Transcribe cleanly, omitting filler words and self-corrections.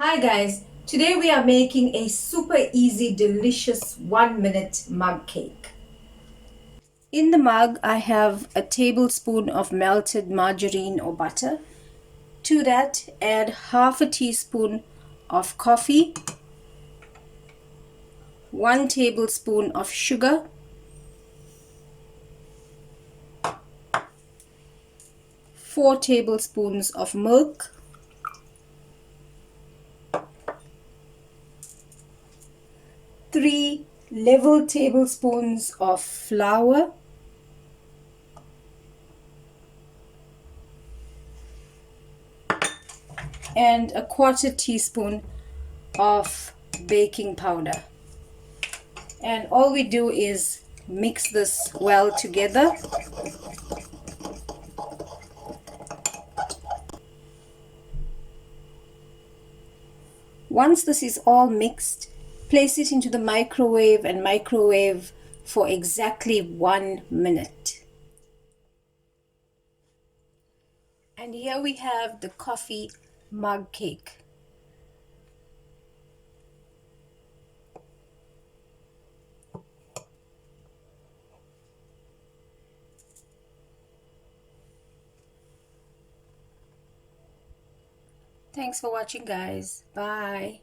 Hi guys, today we are making a super easy delicious 1-minute mug cake. In the mug I have a tablespoon of melted margarine or butter. To that add half a teaspoon of coffee, 1 tablespoon of sugar, 4 tablespoons of milk, 3 level tablespoons of flour, and a quarter teaspoon of baking powder. And all we do is mix this well together. Once this is all mixed, place it into the microwave and microwave for exactly 1 minute. And here we have the coffee mug cake. Thanks for watching guys. Bye.